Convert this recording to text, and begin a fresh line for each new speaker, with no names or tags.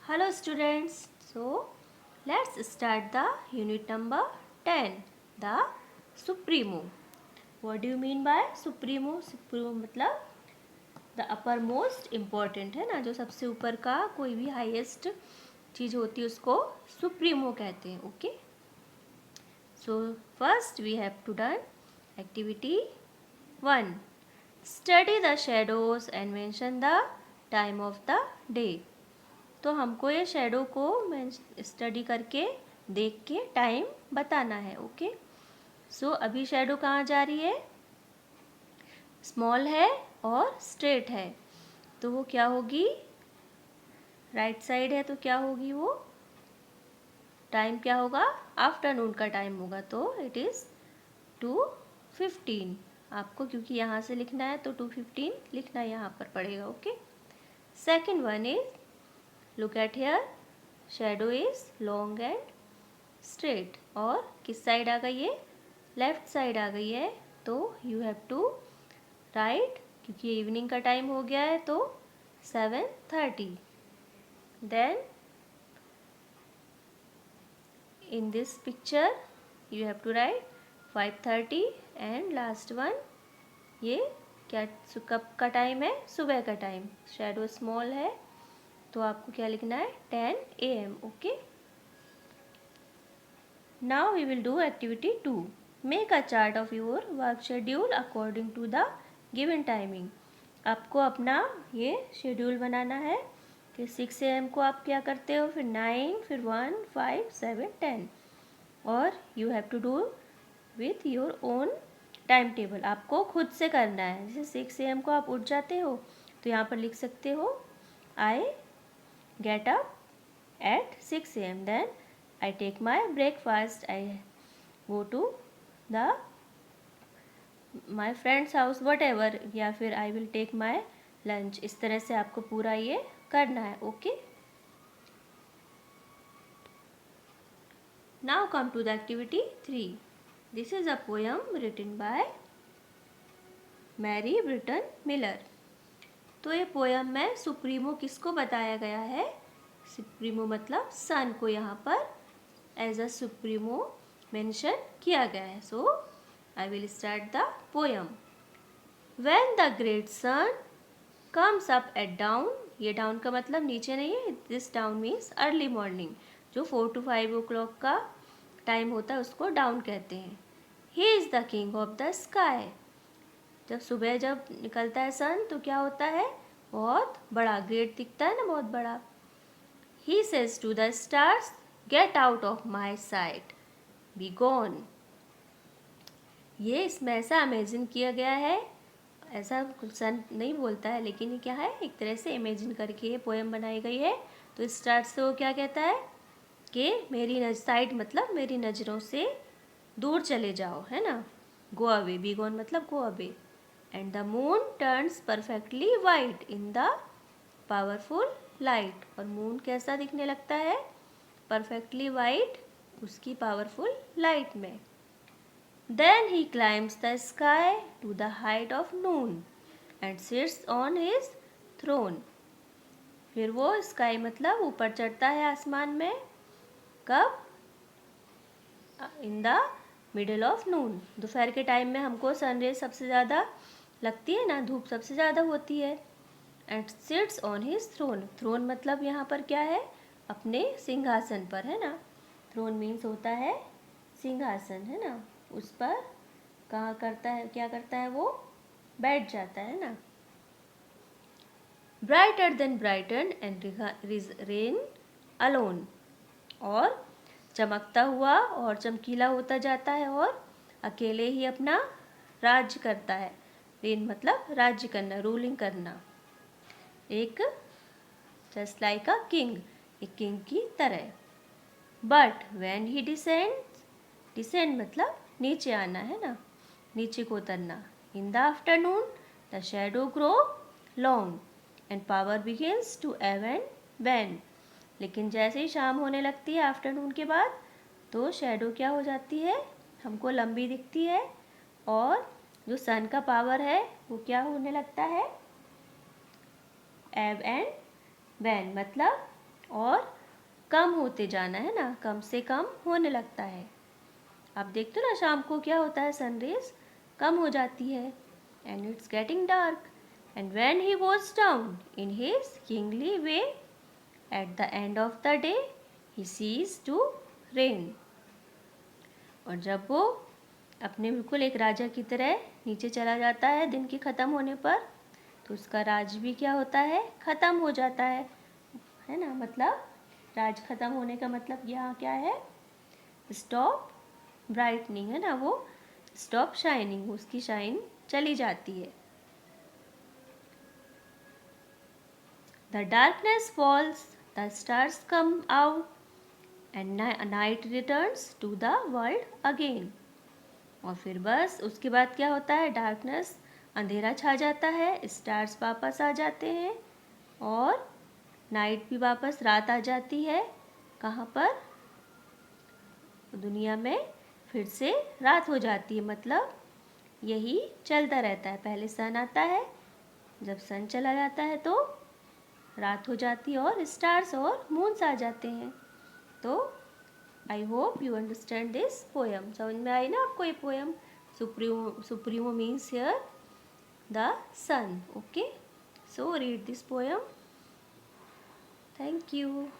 Hello students, so let's start the unit number 10, the Supremo. What do you mean by Supremo? Supremo मतलब the uppermost important है ना, जो सबसे ऊपर का कोई भी highest चीज़ होती है उसको Supremo कहते हैं. Okay, so first we have to done activity 1. Study the shadows and mention the time of the day. तो हमको ये शेडो को स्टडी करके देख के टाइम बताना है. ओके, सो अभी शेडो कहाँ जा रही है? स्मॉल है और स्ट्रेट है, तो वो क्या होगी? राइट साइड है तो क्या होगी? वो टाइम क्या होगा? आफ्टरनून का टाइम होगा, तो इट इज़ 2:15. आपको क्योंकि यहाँ से लिखना है तो 2:15 लिखना यहाँ पर पड़ेगा. Okay, second one is look at here, shadow is long and straight. और किस साइड आ गई है? लेफ्ट साइड आ गई है, तो you have to write, क्योंकि इवनिंग का टाइम हो गया है तो 7:30. then in this picture you have to write 5:30 and last one. ये क्या कब का टाइम है? सुबह का टाइम. शेडो स्मॉल है तो आपको क्या लिखना है? 10 AM. Okay, now we will do activity 2. Make a chart of your work schedule according to the given timing. आपको अपना ये शेड्यूल बनाना है कि 6 AM को आप क्या करते हो, फिर 9, फिर 1, 5, 7, 10. और you have to do with your own time table. आपको खुद से करना है. जैसे 6 AM को आप उठ जाते हो तो यहाँ पर लिख सकते हो आई get up at 6 AM, then I take my breakfast, I go to the my friend's house whatever, या फिर I will take my lunch. इस तरह से आपको पूरा ये करना है. Okay, now come to the activity 3. This is a poem written by Mary Britton Miller. तो ये पोयम में सुप्रीमो किसको बताया गया है? सुप्रीमो मतलब सन को यहाँ पर एज अ सुप्रीमो मेंशन किया गया है. So I will start the poem. When the great sun comes up at dawn. ये डाउन का मतलब नीचे नहीं है, this dawn means early morning. जो 4 to 5 o'clock का टाइम होता है उसको डाउन कहते हैं. He is the king of the sky. जब सुबह जब निकलता है सन तो क्या होता है? बहुत बड़ा, ग्रेट दिखता है ना, बहुत बड़ा. He says to the stars, get out of my sight, be gone. ये इसमें ऐसा इमेजिन किया गया है, ऐसा सन नहीं बोलता है, लेकिन ये क्या है, एक तरह से इमेजिन करके ये पोएम बनाई गई है. तो स्टार्स से वो क्या कहता है कि मेरी साइट मतलब मेरी नज़रों से दूर चले जाओ, है ना. गो अवे, बी गॉन मतलब go away. And the moon turns perfectly white in the powerful light. और मून कैसा दिखने लगता है? perfectly white उसकी powerful light में. Then he climbs the sky to the height of noon and sits on his throne. फिर वो sky मतलब ऊपर चढ़ता है आसमान में. कब? in the middle of noon. दोपहर के टाइम में हमको सनरेज सबसे ज़्यादा लगती है ना, धूप सबसे ज़्यादा होती है. And sits on his throne. Throne मतलब यहाँ पर क्या है? अपने सिंहासन पर, है ना. थ्रोन मीन्स होता है सिंहासन, है ना. उस पर कहाँ करता है, क्या करता है? वो बैठ जाता है ना. Brighter than brighten and reign alone. और चमकता हुआ और चमकीला होता जाता है और अकेले ही अपना राज्य करता है. रेन मतलब राज्य करना, रूलिंग करना. एक जस्ट लाइक अ किंग, एक किंग की तरह. बट व्हेन ही डिसेंड मतलब नीचे आना, है ना, नीचे को उतरना. In the afternoon the shadow grow long and power begins to ebb and bend. लेकिन जैसे ही शाम होने लगती है आफ्टरनून के बाद, तो शेडो क्या हो जाती है? हमको लंबी दिखती है. और जो सन का पावर है वो क्या होने लगता है? एब एंड बेन मतलब और कम होते जाना है ना, कम से कम होने लगता है। आप देखते हो ना शाम को क्या होता है, सनरेज कम हो जाती है and it's getting dark and when he was down in his kingly way at the end of the day he cease to reign. और जब वो अपने बिल्कुल एक राजा की तरह नीचे चला जाता है दिन के ख़त्म होने पर, तो उसका राज भी क्या होता है, ख़त्म हो जाता है ना। मतलब राज ख़त्म होने का मतलब यहाँ क्या है, स्टॉप ब्राइटनिंग है ना, वो स्टॉप शाइनिंग, उसकी शाइन चली जाती है। The darkness falls, the stars come out and night returns to the world again. और फिर बस उसके बाद क्या होता है, डार्कनेस अंधेरा छा जाता है, स्टार्स वापस आ जाते हैं और नाइट भी वापस, रात आ जाती है। कहाँ पर, दुनिया में फिर से रात हो जाती है। मतलब यही चलता रहता है, पहले सन आता है, जब सन चला जाता है तो रात हो जाती है और स्टार्स और मून्स आ जाते हैं। तो I hope you understand this poem. समझ में आई ना आपको ये poem. Supremo means here the sun. Okay, so read this poem. Thank you.